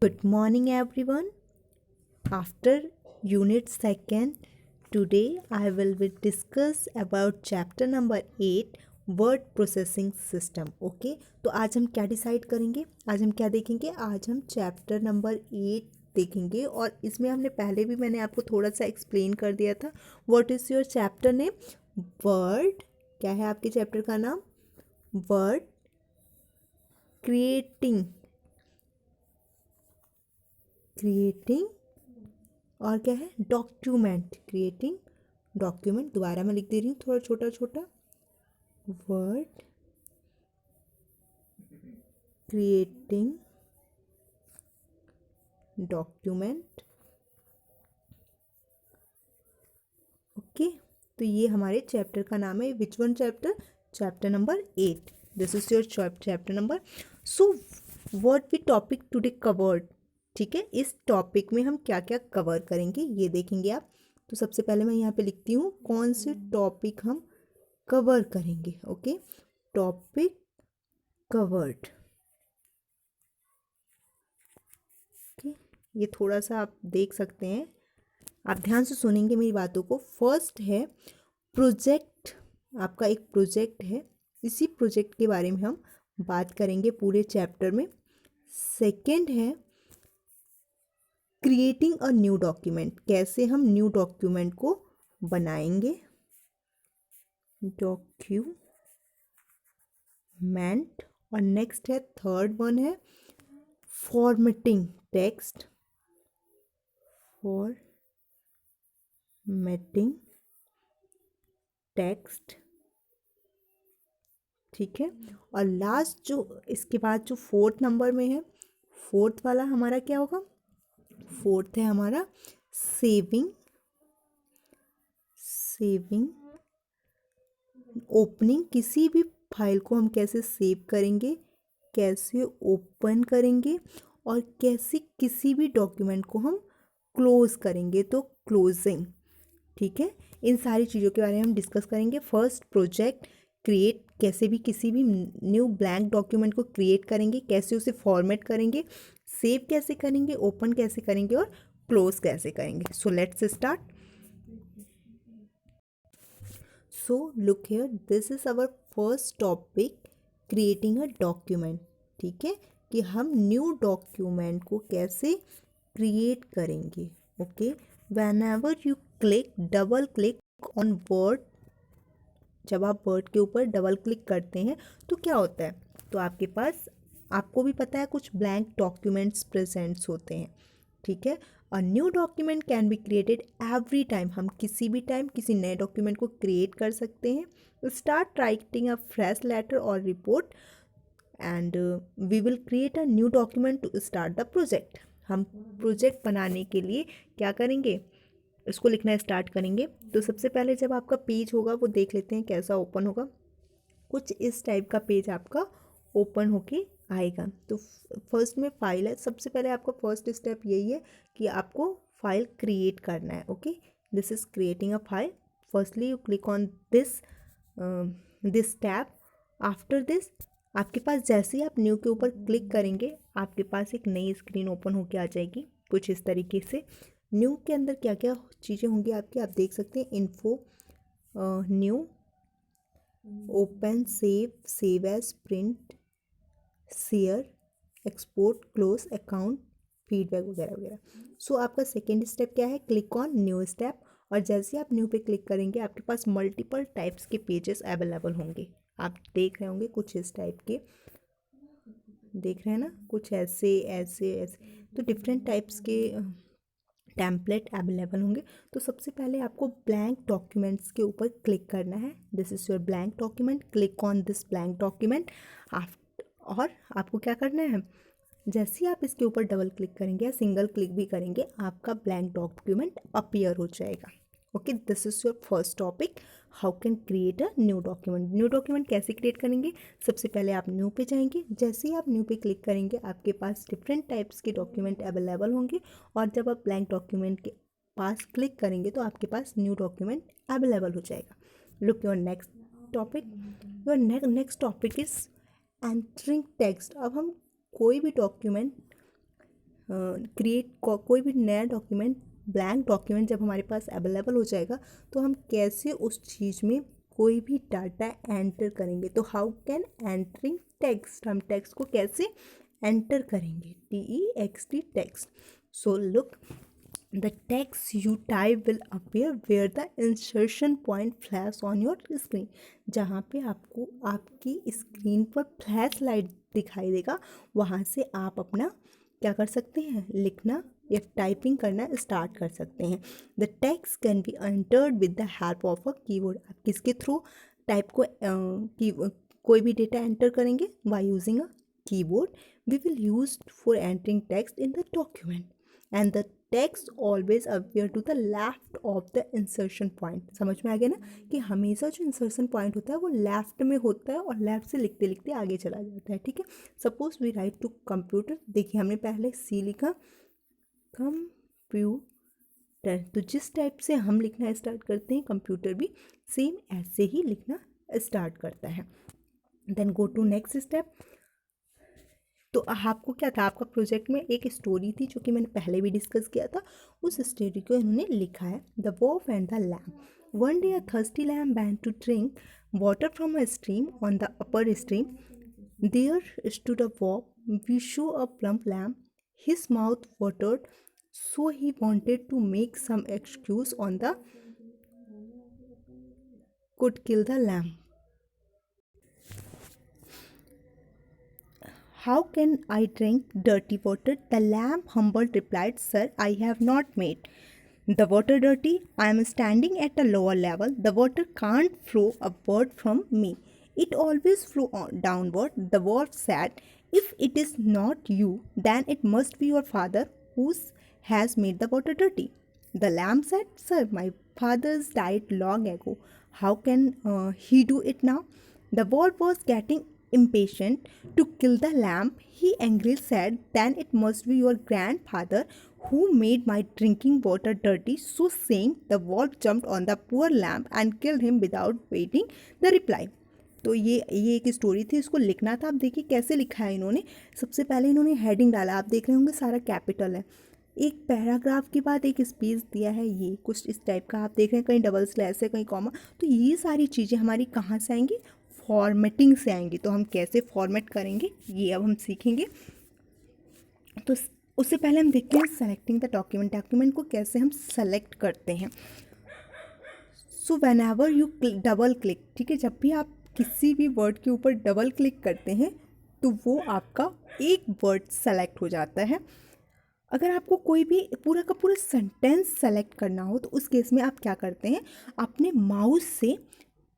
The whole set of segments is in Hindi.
Good morning, everyone. After Unit 2nd, today I will be discuss about chapter number 8 word processing system. Okay तो आज हम क्या डिसाइड करेंगे, आज हम क्या देखेंगे, आज हम चैप्टर नंबर 8 देखेंगे। और इसमें हमने पहले भी मैंने आपको थोड़ा सा एक्सप्लेन कर दिया था। What is your chapter name? Word. क्या है आपके चैप्टर का नाम? वर्ड क्रिएटिंग क्रिएटिंग और क्या है? डॉक्यूमेंट। Creating document. दोबारा मैं लिख दे रही हूँ थोड़ा छोटा छोटा। Word creating document. ओके, तो ये हमारे चैप्टर का नाम है। Which one chapter? Chapter number 8। This is your chapter number. So what we topic today covered. ठीक है, इस टॉपिक में हम क्या क्या कवर करेंगे ये देखेंगे आप। तो सबसे पहले मैं यहाँ पे लिखती हूँ कौन से टॉपिक हम कवर करेंगे। Okay, topic covered. ओके, ये थोड़ा सा आप देख सकते हैं, आप ध्यान से सुनेंगे मेरी बातों को। फर्स्ट है प्रोजेक्ट। आपका एक प्रोजेक्ट है, इसी प्रोजेक्ट के बारे में हम बात करेंगे पूरे चैप्टर में। सेकंड है क्रिएटिंग अ न्यू डॉक्यूमेंट। कैसे हम न्यू डॉक्यूमेंट को बनाएंगे। डॉक्यूमेंट। और नेक्स्ट है थर्ड वन है फॉर्मेटिंग टेक्स्ट। Formatting text. ठीक है, और लास्ट जो इसके बाद जो फोर्थ नंबर में है, फोर्थ वाला हमारा क्या होगा? फोर्थ है हमारा सेविंग ओपनिंग। किसी भी फाइल को हम कैसे सेव करेंगे, कैसे ओपन करेंगे, और कैसे किसी भी डॉक्यूमेंट को हम क्लोज करेंगे, तो क्लोजिंग। ठीक है, इन सारी चीज़ों के बारे में हम डिस्कस करेंगे। First project create. कैसे भी किसी भी न्यू ब्लैंक डॉक्यूमेंट को क्रिएट करेंगे, कैसे उसे फॉर्मेट करेंगे, सेव कैसे करेंगे, ओपन कैसे करेंगे और क्लोज कैसे करेंगे। So let's start. So look here, this is our first topic, creating a document. ठीक है, कि हम न्यू डॉक्यूमेंट को कैसे क्रिएट करेंगे। Okay, when ever you click, double click on word. जब आप वर्ड के ऊपर डबल क्लिक करते हैं तो क्या होता है? तो आपके पास, आपको भी पता है, कुछ ब्लैंक डॉक्यूमेंट्स प्रेजेंट्स होते हैं। ठीक है, अ new document can be created every time. हम किसी भी टाइम किसी नए डॉक्यूमेंट को क्रिएट कर सकते हैं। Start writing a fresh letter or report and we will create a new document to start the project. हम प्रोजेक्ट बनाने के लिए क्या करेंगे? इसको लिखना स्टार्ट करेंगे। तो सबसे पहले जब आपका पेज होगा वो देख लेते हैं कैसा ओपन होगा। कुछ इस टाइप का पेज आपका ओपन होके आएगा। तो फर्स्ट में फाइल है। सबसे पहले आपका फर्स्ट स्टेप यही है कि आपको फाइल क्रिएट करना है। Okay, this is creating a file. Firstly you click on this tab. After this आपके पास जैसे ही आप न्यू के ऊपर क्लिक करेंगे, आपके पास एक नई स्क्रीन ओपन होके आ जाएगी कुछ इस तरीके से। न्यू के अंदर क्या क्या चीज़ें होंगी आपकी, आप देख सकते हैं। Info, new, open, save, save as, print, share, export, close, account, feedback वगैरह वगैरह। सो आपका सेकेंड स्टेप क्या है? Click on new step. और जैसे आप न्यू पे क्लिक करेंगे आपके पास मल्टीपल टाइप्स के पेजेस अवेलेबल होंगे। आप देख रहे होंगे कुछ इस टाइप के, देख रहे हैं ना, कुछ ऐसे ऐसे ऐसे। तो डिफरेंट टाइप्स के टेम्पलेट अवेलेबल होंगे। तो सबसे पहले आपको ब्लैंक डॉक्यूमेंट्स के ऊपर क्लिक करना है। This is your blank document, click on this blank document. और आपको क्या करना है? जैसे ही आप इसके ऊपर डबल क्लिक करेंगे या सिंगल क्लिक भी करेंगे, आपका ब्लैंक डॉक्यूमेंट अपीयर हो जाएगा। Okay, this is your first topic, how can create a new document. New document कैसे क्रिएट करेंगे? सबसे पहले आप न्यू पे जाएंगे। जैसे ही आप न्यू पे क्लिक करेंगे आपके पास डिफरेंट टाइप्स के डॉक्यूमेंट अवेलेबल होंगे। और जब आप ब्लैंक डॉक्यूमेंट के पास क्लिक करेंगे तो आपके पास न्यू डॉक्यूमेंट अवेलेबल हो जाएगा। Look your next topic. Your next topic is entering text. अब हम कोई भी डॉक्यूमेंट क्रिएट कोई भी नया डॉक्यूमेंट, ब्लैंक डॉक्यूमेंट जब हमारे पास अवेलेबल हो जाएगा तो हम कैसे उस चीज़ में कोई भी डाटा एंटर करेंगे। तो हाउ कैन एंटरिंग टेक्स्ट, हम टेक्स्ट को कैसे एंटर करेंगे, TEXT text. So look, the text you type will appear where the insertion point flash on your screen। जहाँ पे आपको आपकी स्क्रीन पर फ्लैश लाइट दिखाई देगा, वहाँ से आप अपना क्या कर सकते हैं, लिखना या टाइपिंग करना स्टार्ट कर सकते हैं। The text can be entered with the help of a keyboard. आप किसके थ्रू टाइप को कोई भी डेटा एंटर करेंगे, by using a keyboard. We will use for entering text in the document and the text always appear to the left of the insertion point. समझ में आ गया ना कि हमेशा जो इंसर्शन पॉइंट होता है वो लेफ्ट में होता है और लेफ्ट से लिखते लिखते आगे चला जाता है। ठीक है, suppose we write to computer, देखिए हमने पहले सी लिखा, कंप्यूटर, तो जिस टाइप से हम लिखना स्टार्ट करते हैं कंप्यूटर भी सेम ऐसे ही लिखना स्टार्ट करता है। Then go to next step. तो आपको क्या था, आपका प्रोजेक्ट में एक स्टोरी थी जो कि मैंने पहले भी डिस्कस किया था, उस स्टोरी को इन्होंने लिखा है, the wolf and the lamb. One day a thirsty lamb went to drink water from a stream on the upper stream. There stood a wolf बिशो a plump lamb, his mouth watered so he wanted to make some excuse on the could kill the lamb. How can I drink dirty water? The lamb humbled replied, Sir, I have not made the water dirty. I am standing at a lower level. The water can't flow upward from me. It always flow downward. The wolf said, If it is not you, then it must be your father who has made the water dirty. The lamb said, Sir, my father's died long ago. How can he do it now? The wolf was getting impatient to kill the lamb. He angrily said, Then it must be your grandfather who made my drinking water dirty. So saying, the wolf jumped on the poor lamb and killed him without waiting the reply. तो ये एक स्टोरी थी, इसको लिखना था। आप देखिए कैसे लिखा है इन्होंने। सबसे पहले इन्होंने हेडिंग डाला, आप देख रहे होंगे सारा कैपिटल है। एक पैराग्राफ के बाद एक स्पेस दिया है, ये कुछ इस टाइप का आप देख रहे हैं, कहीं डबल स्लैश है, कहीं कॉमा। तो ये सारी चीज़ें हमारी कहाँ से आएंगी, फॉर्मेटिंग से आएंगी। तो हम कैसे फॉर्मेट करेंगे ये अब हम सीखेंगे। तो उससे पहले हम देखते हैं सेलेक्टिंग द डॉक्यूमेंट, डॉक्यूमेंट को कैसे हम सेलेक्ट करते हैं। So when ever U double click, ठीक है, जब भी आप किसी भी वर्ड के ऊपर डबल क्लिक करते हैं तो वो आपका एक वर्ड सेलेक्ट हो जाता है। अगर आपको कोई भी पूरा का पूरा सेंटेंस सेलेक्ट करना हो तो उस केस में आप क्या करते हैं, अपने माउस से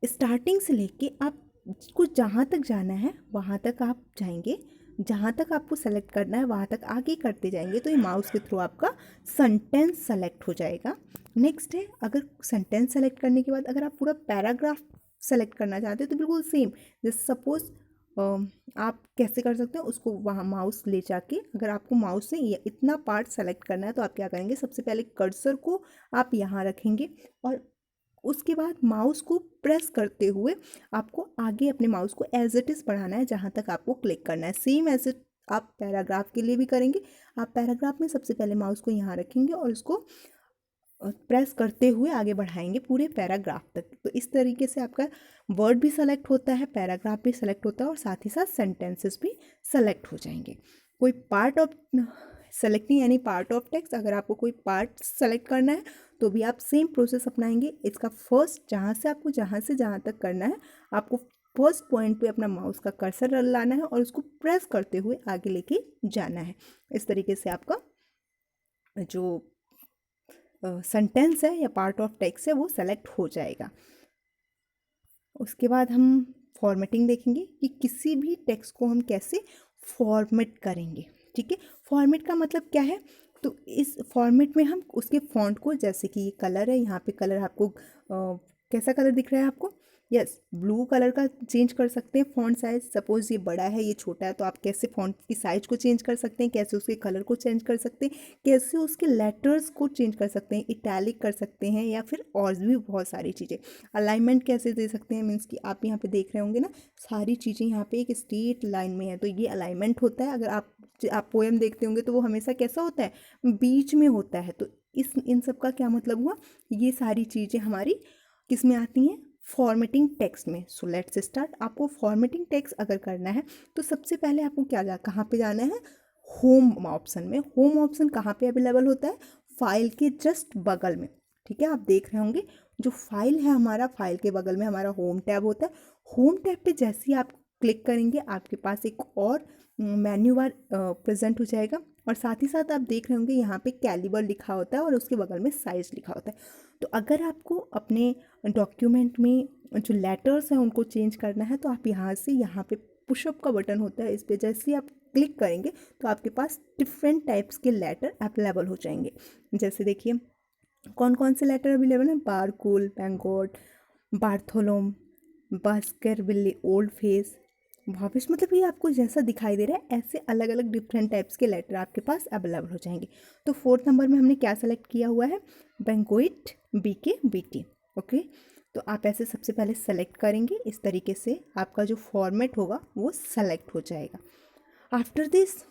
स्टार्टिंग से लेके आपको जहाँ तक जाना है वहाँ तक आप जाएंगे, जहाँ तक आपको सेलेक्ट करना है वहाँ तक आगे करते जाएंगे, तो ये माउस के थ्रू आपका सेंटेंस सेलेक्ट हो जाएगा। नेक्स्ट है, अगर सेंटेंस सेलेक्ट करने के बाद अगर आप पूरा पैराग्राफ सेलेक्ट करना चाहते हो तो बिल्कुल सेम, जैसे सपोज आप कैसे कर सकते हो, उसको वहाँ माउस ले जाके, अगर आपको माउस से ये इतना पार्ट सेलेक्ट करना है तो आप क्या करेंगे, सबसे पहले कर्सर को आप यहाँ रखेंगे और उसके बाद माउस को प्रेस करते हुए आपको आगे अपने माउस को एज इट इज़ बढ़ाना है जहाँ तक आपको क्लिक करना है। सेम एज इट आप पैराग्राफ के लिए भी करेंगे। आप पैराग्राफ में सबसे पहले माउस को यहाँ रखेंगे और उसको प्रेस करते हुए आगे बढ़ाएंगे पूरे पैराग्राफ तक। तो इस तरीके से आपका वर्ड भी सेलेक्ट होता है, पैराग्राफ भी सेलेक्ट होता है और साथ ही साथ सेंटेंसेस भी सेलेक्ट हो जाएंगे। कोई part of selecting any part of text, अगर आपको कोई पार्ट सेलेक्ट करना है तो भी आप सेम प्रोसेस अपनाएंगे। इसका फर्स्ट जहाँ से जहाँ तक करना है आपको फर्स्ट पॉइंट पे अपना माउस का कर्सर लाना है और उसको प्रेस करते हुए आगे लेके जाना है। इस तरीके से आपका जो सेंटेंस है या पार्ट ऑफ टेक्स्ट है वो सेलेक्ट हो जाएगा। उसके बाद हम फॉर्मेटिंग देखेंगे कि किसी भी टेक्स्ट को हम कैसे फॉर्मेट करेंगे। ठीक है, फॉर्मेट का मतलब क्या है, तो इस फॉर्मेट में हम उसके फॉन्ट को, जैसे कि ये कलर है, यहाँ पे कलर आपको कैसा कलर दिख रहा है आपको, यस ब्लू कलर का चेंज कर सकते हैं। फॉन्ट साइज सपोज ये बड़ा है ये छोटा है तो आप कैसे फॉन्ट की साइज को चेंज कर सकते हैं, कैसे उसके कलर को चेंज कर सकते हैं, कैसे उसके लेटर्स को चेंज कर सकते हैं, इटैलिक कर सकते हैं या फिर और भी बहुत सारी चीज़ें। अलाइनमेंट कैसे दे सकते हैं, मीन्स कि आप यहाँ पे देख रहे होंगे ना सारी चीज़ें यहाँ पे एक स्ट्रेट लाइन में है तो ये अलाइनमेंट होता है। अगर आप आप पोएम देखते होंगे तो वो हमेशा कैसा होता है, बीच में होता है। तो इन सब का क्या मतलब हुआ, ये सारी चीज़ें हमारी किस में आती हैं, फॉर्मेटिंग टेक्स्ट में। सो लेट्स स्टार्ट। आपको फॉर्मेटिंग टेक्स्ट अगर करना है तो सबसे पहले आपको कहाँ पे जाना है, होम ऑप्शन में। होम ऑप्शन कहाँ पे अवेलेबल होता है, फाइल के जस्ट बगल में। ठीक है, आप देख रहे होंगे जो फाइल है हमारा, फाइल के बगल में हमारा होम टैब होता है। होम टैब पे जैसे ही आप क्लिक करेंगे आपके पास एक और मेन्यू बार प्रेजेंट हो जाएगा, और साथ ही साथ आप देख रहे होंगे यहाँ पे कैलिबर लिखा होता है और उसके बगल में साइज लिखा होता है। तो अगर आपको अपने डॉक्यूमेंट में जो लेटर्स हैं उनको चेंज करना है तो आप यहाँ से, यहाँ पे पुशअप का बटन होता है, इस पर जैसे ही आप क्लिक करेंगे तो आपके पास डिफरेंट टाइप्स के लेटर अवेलेबल हो जाएंगे। जैसे देखिए कौन कौन से लेटर अवेलेबल हैं, बारकूल, बेंगोट, बार्थोलोम, बास्करविले, ओल्ड फेस, भावेश, मतलब ये आपको जैसा दिखाई दे रहा है ऐसे अलग अलग डिफरेंट टाइप्स के लेटर आपके पास अवेलेबल हो जाएंगे। तो 4th नंबर में हमने क्या सेलेक्ट किया हुआ है, बेंगोइट बीके बीटी। ओके, तो आप ऐसे सबसे पहले सेलेक्ट करेंगे, इस तरीके से आपका जो फॉर्मेट होगा वो सेलेक्ट हो जाएगा। आफ्टर दिस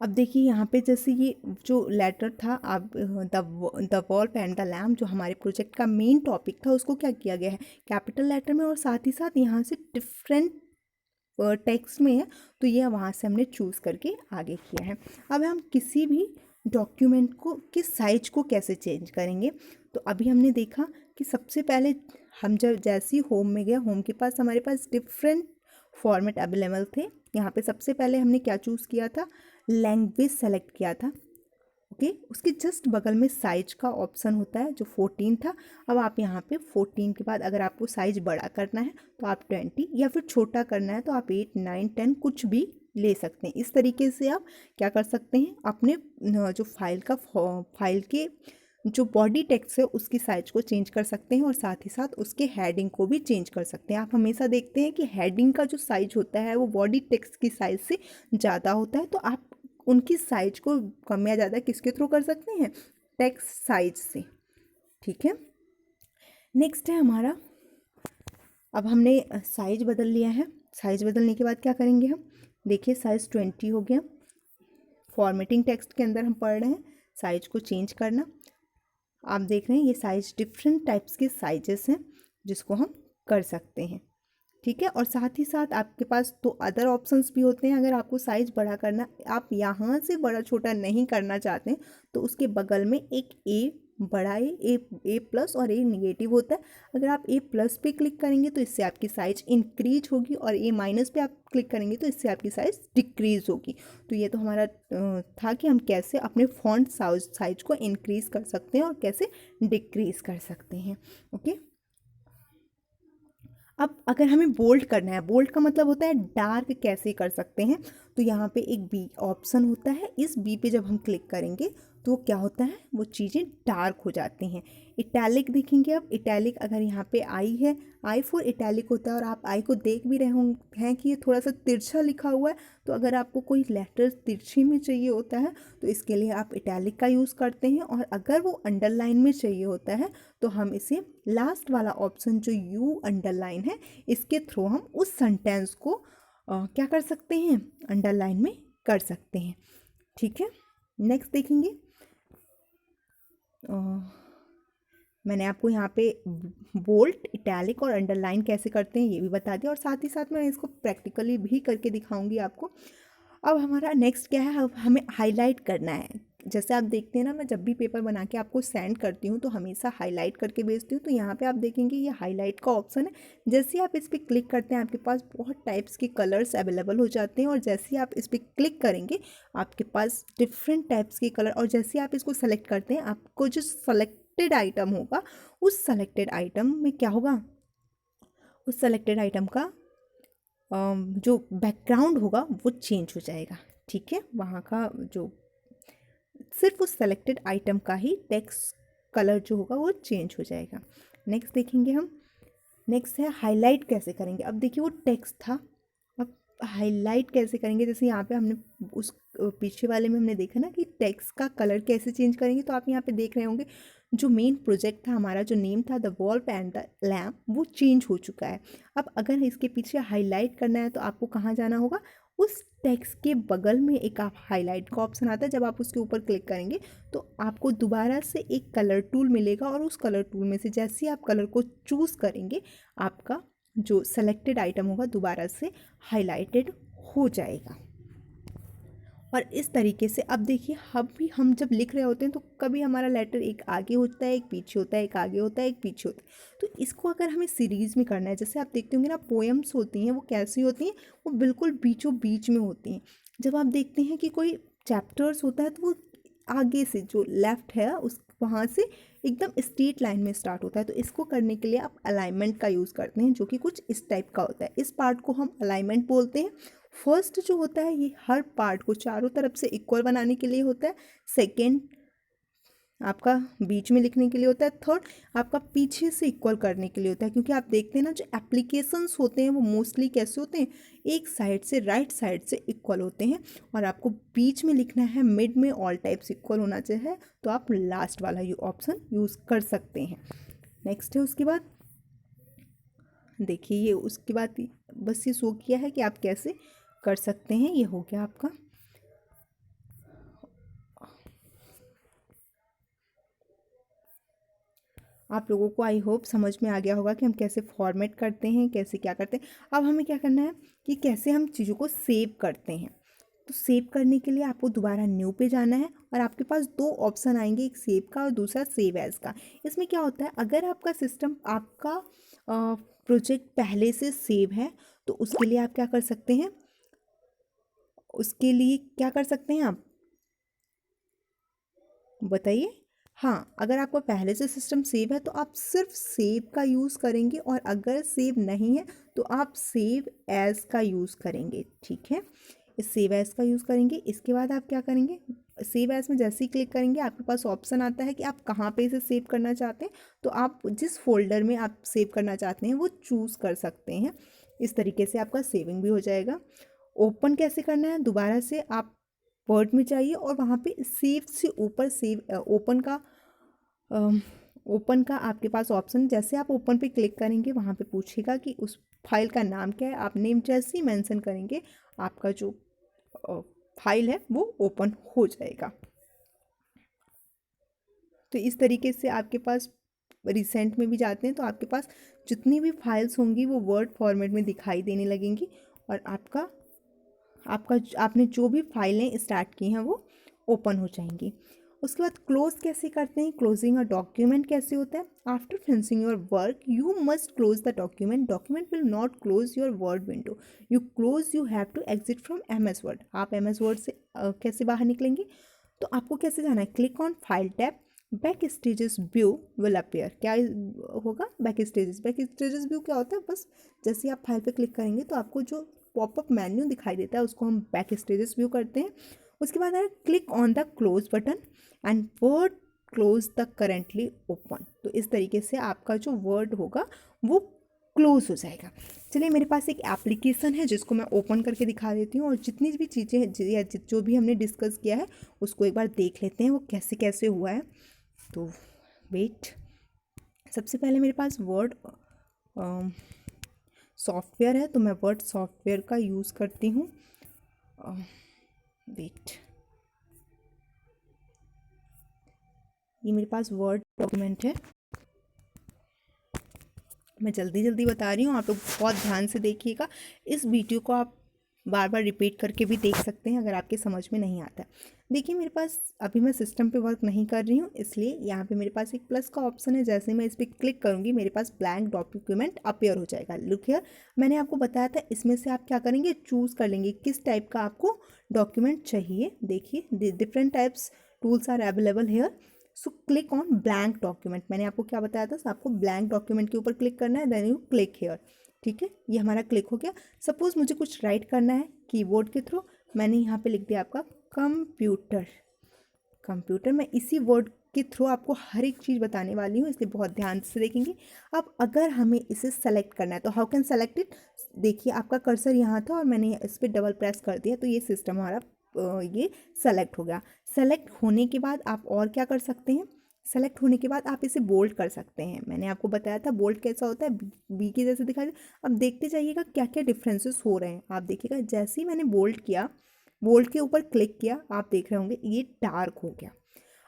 अब देखिए यहाँ पे जैसे ये जो लेटर था, आप the wolf and the lamp जो हमारे प्रोजेक्ट का मेन टॉपिक था उसको क्या किया गया है, कैपिटल लेटर में, और साथ ही साथ यहाँ से डिफरेंट टेक्स्ट में है, तो ये वहाँ से हमने चूज़ करके आगे किया है। अब हम किसी भी डॉक्यूमेंट को किस साइज को कैसे चेंज करेंगे, तो अभी हमने देखा कि सबसे पहले हम जब जैसे ही होम में गया, होम के पास हमारे पास डिफरेंट फॉर्मेट अवेलेबल थे। यहाँ पे सबसे पहले हमने क्या चूज़ किया था, लैंग्वेज सेलेक्ट किया था। ओके, उसके जस्ट बगल में साइज का ऑप्शन होता है जो 14 था। अब आप यहाँ पे 14 के बाद अगर आपको साइज बड़ा करना है तो आप 20, या फिर छोटा करना है तो आप 8, 9, 10 कुछ भी ले सकते हैं। इस तरीके से आप क्या कर सकते हैं, अपने जो फाइल के जो बॉडी टेक्स्ट है उसकी साइज को चेंज कर सकते हैं, और साथ ही साथ उसके हेडिंग को भी चेंज कर सकते हैं। आप हमेशा देखते हैं कि हेडिंग का जो साइज होता है वो बॉडी टेक्स्ट की साइज से ज़्यादा होता है, तो आप उनकी साइज को कम या ज़्यादा किसके थ्रू कर सकते हैं, टेक्स्ट साइज से। ठीक है, नेक्स्ट है हमारा, अब हमने साइज बदल लिया है। साइज बदलने के बाद क्या करेंगे हम, देखिए साइज 20 हो गया। फॉर्मेटिंग टेक्स्ट के अंदर हम पढ़ रहे हैं साइज को चेंज करना। आप देख रहे हैं ये साइज डिफरेंट टाइप्स के साइजेस हैं जिसको हम कर सकते हैं। ठीक है, और साथ ही साथ आपके पास तो अदर ऑप्शंस भी होते हैं। अगर आपको साइज बड़ा करना, आप यहाँ से बड़ा छोटा नहीं करना चाहते हैं तो उसके बगल में एक बड़ा ए प्लस और ए निगेटिव होता है। अगर आप ए प्लस पे क्लिक करेंगे तो इससे आपकी साइज इंक्रीज होगी, और ए माइनस पे आप क्लिक करेंगे तो इससे आपकी साइज डिक्रीज होगी। तो ये तो हमारा था कि हम कैसे अपने फॉन्ट साइज को इंक्रीज कर सकते हैं और कैसे डिक्रीज कर सकते हैं। ओके, अब अगर हमें बोल्ड करना है, बोल्ड का मतलब होता है डार्क कैसे कर सकते हैं, तो यहाँ पे एक बी ऑप्शन होता है। इस बी पे जब हम क्लिक करेंगे तो क्या होता है, वो चीज़ें डार्क हो जाती हैं। इटैलिक देखेंगे, अब इटैलिक अगर यहाँ पे आई है, आई फॉर इटैलिक होता है, और आप आई को देख भी रहे हैं कि ये थोड़ा सा तिरछा लिखा हुआ है। तो अगर आपको कोई लेटर तिरछी में चाहिए होता है तो इसके लिए आप इटैलिक का यूज़ करते हैं, और अगर वो अंडरलाइन में चाहिए होता है तो हम इसे लास्ट वाला ऑप्शन जो यू अंडरलाइन है इसके थ्रू हम उस सेंटेंस को क्या कर सकते हैं, अंडरलाइन में कर सकते हैं। ठीक है, नेक्स्ट देखेंगे, मैंने आपको यहाँ पे बोल्ड, इटैलिक और अंडरलाइन कैसे करते हैं ये भी बता दिया, और साथ ही साथ मैं इसको प्रैक्टिकली भी करके दिखाऊंगी आपको। अब हमारा नेक्स्ट क्या है, अब हमें हाईलाइट करना है। जैसे आप देखते हैं ना, मैं जब भी पेपर बना के आपको सेंड करती हूँ तो हमेशा हाईलाइट करके भेजती हूँ। तो यहाँ पे आप देखेंगे ये हाईलाइट का ऑप्शन है। जैसे ही आप इस पर क्लिक करते हैं आपके पास बहुत टाइप्स के कलर्स अवेलेबल हो जाते हैं, और जैसे ही आप इस पर क्लिक करेंगे आपके पास डिफरेंट टाइप्स के कलर, और जैसे ही आप इसको सेलेक्ट करते हैं आपको जो सेलेक्टेड आइटम होगा उस सेलेक्टेड आइटम में क्या होगा, उस सेलेक्टेड आइटम का जो बैकग्राउंड होगा वो चेंज हो जाएगा। ठीक है, वहाँ का जो सिर्फ उस सेलेक्टेड आइटम का ही टेक्स्ट कलर जो होगा वो चेंज हो जाएगा। नेक्स्ट देखेंगे हम, नेक्स्ट है हाईलाइट कैसे करेंगे। अब देखिए वो टेक्स्ट था, अब हाईलाइट कैसे करेंगे, जैसे यहाँ पे हमने उस पीछे वाले में हमने देखा ना कि टेक्स्ट का कलर कैसे चेंज करेंगे। तो आप यहाँ पे देख रहे होंगे जो मेन प्रोजेक्ट था हमारा, जो नेम था the wolf and the lamp, वो चेंज हो चुका है। अब अगर इसके पीछे हाईलाइट करना है तो आपको कहाँ जाना होगा, उस टेक्स्ट के बगल में एक आप हाईलाइट का ऑप्शन आता है, जब आप उसके ऊपर क्लिक करेंगे तो आपको दोबारा से एक कलर टूल मिलेगा और उस कलर टूल में से जैसे ही आप कलर को चूज़ करेंगे आपका जो सेलेक्टेड आइटम होगा दोबारा से हाईलाइटेड हो जाएगा। और इस तरीके से अब देखिए हम जब लिख रहे होते हैं तो कभी हमारा लेटर एक आगे होता है एक पीछे होता है, एक आगे होता है एक पीछे होता है। तो इसको अगर हमें सीरीज़ में करना है, जैसे आप देखते होंगे ना पोएम्स होती हैं वो कैसी होती हैं, वो बिल्कुल बीचों बीच में होती हैं। जब आप देखते हैं कि कोई चैप्टर्स होता है तो वो आगे से जो लेफ्ट है उस वहाँ से एकदम स्ट्रेट लाइन में स्टार्ट होता है। तो इसको करने के लिए आप अलाइनमेंट का यूज़ करते हैं, जो कि कुछ इस टाइप का होता है। इस पार्ट को हम अलाइनमेंट बोलते हैं। फर्स्ट जो होता है ये हर पार्ट को चारों तरफ से इक्वल बनाने के लिए होता है। सेकेंड आपका बीच में लिखने के लिए होता है। थर्ड आपका पीछे से इक्वल करने के लिए होता है, क्योंकि आप देखते हैं ना जो एप्लीकेशंस होते हैं वो मोस्टली कैसे होते हैं, एक साइड से राइट साइड से इक्वल होते हैं। और आपको बीच में लिखना है, मिड में ऑल टाइप्स इक्वल होना चाहिए, तो आप लास्ट वाला ये ऑप्शन यूज़ कर सकते हैं। नेक्स्ट है उसके बाद देखिए, ये उसके बाद बस ये शो किया है कि आप कैसे कर सकते हैं। ये हो गया आपका। आप लोगों को आई होप समझ में आ गया होगा कि हम कैसे फॉर्मेट करते हैं, कैसे क्या करते हैं। अब हमें क्या करना है कि कैसे हम चीज़ों को सेव करते हैं। तो सेव करने के लिए आपको दोबारा न्यू पे जाना है और आपके पास दो ऑप्शन आएंगे, एक सेव का और दूसरा सेव एज का। इसमें क्या होता है, अगर आपका सिस्टम आपका प्रोजेक्ट पहले से सेव है तो उसके लिए आप क्या कर सकते हैं, उसके लिए क्या कर सकते हैं आप बताइए। हाँ, अगर आपका पहले से सिस्टम सेव है तो आप सिर्फ सेव का यूज़ करेंगे, और अगर सेव नहीं है तो आप सेव एज़ का यूज़ करेंगे। ठीक है, इस सेव एज़ का यूज़ करेंगे। इसके बाद आप क्या करेंगे, सेव एज़ में जैसे ही क्लिक करेंगे आपके पास ऑप्शन आता है कि आप कहाँ पे इसे सेव करना चाहते हैं। तो आप जिस फोल्डर में आप सेव करना चाहते हैं वो चूज़ कर सकते हैं। इस तरीके से आपका सेविंग भी हो जाएगा। ओपन कैसे करना है, दोबारा से आप वर्ड में चाहिए और वहाँ पे सेव से ऊपर सेव ओपन का आपके पास ऑप्शन, जैसे आप ओपन पे क्लिक करेंगे वहाँ पे पूछेगा कि उस फाइल का नाम क्या है। आप नेम जैसे ही मेंशन करेंगे आपका जो फाइल है वो ओपन हो जाएगा। तो इस तरीके से आपके पास रिसेंट में भी जाते हैं तो आपके पास जितनी भी फाइल्स होंगी वो वर्ड फॉर्मेट में दिखाई देने लगेंगी, और आपका आपका आपने जो भी फाइलें स्टार्ट की हैं वो ओपन हो जाएंगी। उसके बाद क्लोज कैसे करते हैं, क्लोजिंग अ डॉक्यूमेंट कैसे होता है। After finishing your work you must close the document, document will not close your Word window, you close you have to exit from M S Word. आप एम एस वर्ड से कैसे बाहर निकलेंगे, तो आपको कैसे जाना है, click on file tab, back stages view will appear. क्या होगा, बैक स्टेजेस व्यू क्या होता है, बस जैसे आप फाइल पे क्लिक करेंगे तो आपको जो पॉपअप मेन्यू दिखाई देता है उसको हम बैक स्टेजेस व्यू करते हैं। उसके बाद है click on the close button and word close the currently open. तो इस तरीके से आपका जो वर्ड होगा वो क्लोज हो जाएगा। चलिए, मेरे पास एक एप्लीकेशन है जिसको मैं ओपन करके दिखा देती हूँ, और जितनी भी चीज़ें हैं या जो भी हमने डिस्कस किया है उसको एक बार देख लेते हैं वो कैसे कैसे हुआ है। तो वेट, सबसे पहले मेरे पास वर्ड सॉफ्टवेयर है तो मैं वर्ड सॉफ्टवेयर का यूज़ करती हूँ। वेट, ये मेरे पास वर्ड डॉक्यूमेंट है, मैं जल्दी जल्दी बता रही हूँ, आप लोग बहुत ध्यान से देखिएगा। इस वीडियो को आप बार बार रिपीट करके भी देख सकते हैं अगर आपके समझ में नहीं आता है। देखिए, मेरे पास अभी मैं सिस्टम पे वर्क नहीं कर रही हूँ, इसलिए यहाँ पे मेरे पास एक प्लस का ऑप्शन है। जैसे मैं इस पर क्लिक करूँगी मेरे पास ब्लैंक डॉक्यूमेंट अपीयर हो जाएगा। लुक हियर, मैंने आपको बताया था इसमें से आप क्या करेंगे, चूज़ कर लेंगे किस टाइप का आपको डॉक्यूमेंट चाहिए। देखिए, different types tools are available here. So click on blank document, मैंने आपको क्या बताया था, आपको ब्लैंक डॉक्यूमेंट के ऊपर क्लिक करना है, देन यू क्लिक हेयर। ठीक है, ये हमारा क्लिक हो गया। सपोज़ मुझे कुछ राइट करना है कीबोर्ड के थ्रू, मैंने यहाँ पे लिख दिया आपका कंप्यूटर। कंप्यूटर, मैं इसी वर्ड के थ्रू आपको हर एक चीज़ बताने वाली हूँ, इसलिए बहुत ध्यान से देखेंगे। अब अगर हमें इसे सेलेक्ट करना है तो हाउ कैन सेलेक्ट इट, देखिए आपका कर्सर यहाँ था और मैंने इस पर डबल प्रेस कर दिया तो ये सिस्टम हमारा ये सेलेक्ट हो गया। सेलेक्ट होने के बाद आप और क्या कर सकते हैं, सेलेक्ट होने के बाद आप इसे बोल्ड कर सकते हैं। मैंने आपको बताया था बोल्ड कैसा होता है, बी के जैसे दिखाई दे। अब देखते जाइएगा क्या क्या डिफरेंसेस हो रहे हैं। आप देखिएगा जैसे ही मैंने बोल्ड किया, बोल्ड के ऊपर क्लिक किया, आप देख रहे होंगे ये डार्क हो गया।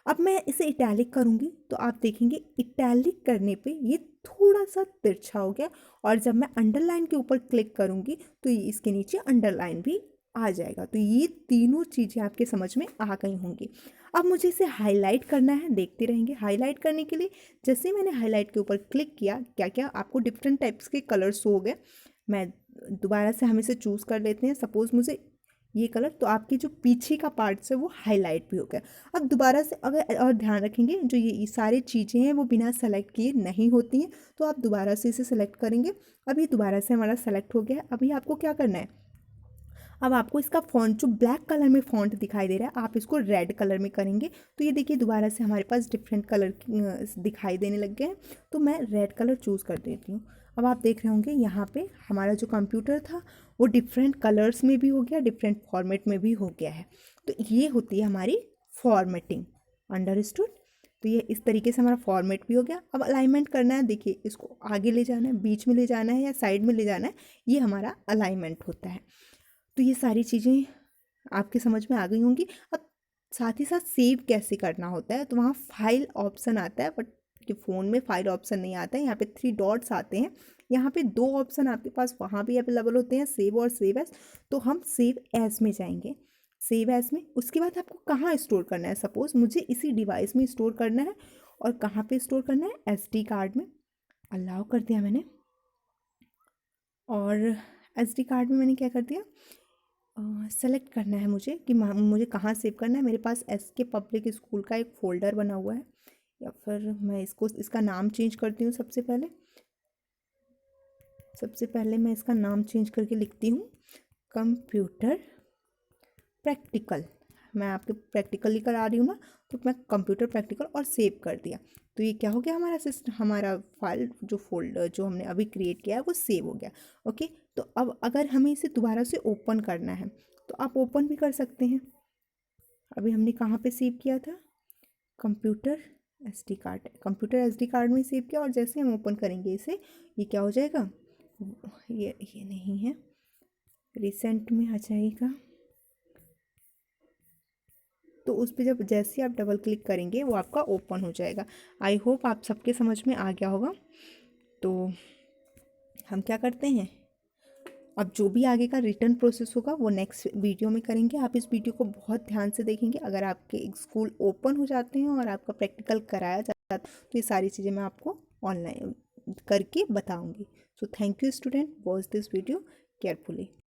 अब मैं इसे इटैलिक करूँगी तो आप देखेंगे इटैलिक करने पे ये थोड़ा सा तिरछा हो गया, और जब मैं अंडरलाइन के ऊपर क्लिक करूँगी तो ये इसके नीचे अंडरलाइन भी आ जाएगा। तो ये तीनों चीज़ें आपके समझ में आ गई होंगी। अब मुझे इसे हाईलाइट करना है, देखते रहेंगे। हाईलाइट करने के लिए जैसे मैंने हाईलाइट के ऊपर क्लिक किया, क्या क्या आपको डिफरेंट टाइप्स के कलर्स हो गए। मैं दोबारा से हम इसे चूज़ कर लेते हैं। सपोज़ मुझे ये कलर, तो आपकी जो पीछे का पार्ट्स है वो हाईलाइट भी हो गया। अब दोबारा से अगर और ध्यान रखेंगे, जो ये सारी चीज़ें हैं वो बिना सेलेक्ट किए नहीं होती हैं, तो आप दोबारा से इसे सेलेक्ट करेंगे। अब ये दोबारा से हमारा सेलेक्ट हो गया है। अभी आपको क्या करना है, अब आपको इसका फॉन्ट जो ब्लैक कलर में फॉन्ट दिखाई दे रहा है, आप इसको रेड कलर में करेंगे तो ये देखिए दोबारा से हमारे पास डिफरेंट कलर दिखाई देने लग गए हैं। तो मैं रेड कलर चूज़ कर देती हूँ। अब आप देख रहे होंगे यहाँ पे हमारा जो कंप्यूटर था वो डिफरेंट कलर्स में भी हो गया, डिफरेंट फॉर्मेट में भी हो गया है। तो ये होती है हमारी फॉर्मेटिंग। अंडरस्टूड। तो ये इस तरीके से हमारा फॉर्मेट भी हो गया। अब अलाइनमेंट करना है, देखिए इसको आगे ले जाना है, बीच में ले जाना है या साइड में ले जाना है, ये हमारा अलाइनमेंट होता है। तो ये सारी चीज़ें आपके समझ में आ गई होंगी। अब साथ ही साथ सेव कैसे करना होता है, तो वहाँ फाइल ऑप्शन आता है, बट कि फ़ोन में फाइल ऑप्शन नहीं आता है। यहाँ पे 3 डॉट्स आते हैं। यहाँ पे 2 ऑप्शन आपके पास वहाँ भी अवेलेबल होते हैं, सेव और सेव एज। तो हम सेव एज में जाएंगे, सेव एज में। उसके बाद आपको कहाँ स्टोर करना है, सपोज़ मुझे इसी डिवाइस में स्टोर करना है, और कहाँ पे स्टोर करना है, SD कार्ड में। अलाउ कर दिया मैंने, और SD कार्ड में मैंने क्या कर दिया, सेलेक्ट करना है मुझे कि मुझे कहाँ सेव करना है। मेरे पास SK पब्लिक स्कूल का एक फ़ोल्डर बना हुआ है, या फिर मैं इसका नाम चेंज करती हूँ। सबसे पहले मैं इसका नाम चेंज करके लिखती हूँ कंप्यूटर प्रैक्टिकल। मैं आपके प्रैक्टिकली करा रही हूँ ना, तो मैं कंप्यूटर प्रैक्टिकल और सेव कर दिया। तो ये क्या हो गया, हमारा सिस्टम, हमारा फाइल जो फोल्डर जो हमने अभी क्रिएट किया है वो सेव हो गया। ओके। तो अब अगर हमें इसे दोबारा से ओपन करना है तो आप ओपन भी कर सकते हैं। अभी हमने कहाँ पे सेव किया था, computer SD card, computer SD card में सेव किया। और जैसे हम ओपन करेंगे इसे, ये क्या हो जाएगा, ये नहीं है, रिसेंट में आ जाएगा। तो उस पर जब जैसे आप डबल क्लिक करेंगे वो आपका ओपन हो जाएगा। आई होप आप सबके समझ में आ गया होगा। तो हम क्या करते हैं, अब जो भी आगे का रिटर्न प्रोसेस होगा वो नेक्स्ट वीडियो में करेंगे। आप इस वीडियो को बहुत ध्यान से देखेंगे। अगर आपके स्कूल ओपन हो जाते हैं और आपका प्रैक्टिकल कराया जाता है तो ये सारी चीज़ें मैं आपको ऑनलाइन करके बताऊंगी। So thank you student, watch this video carefully.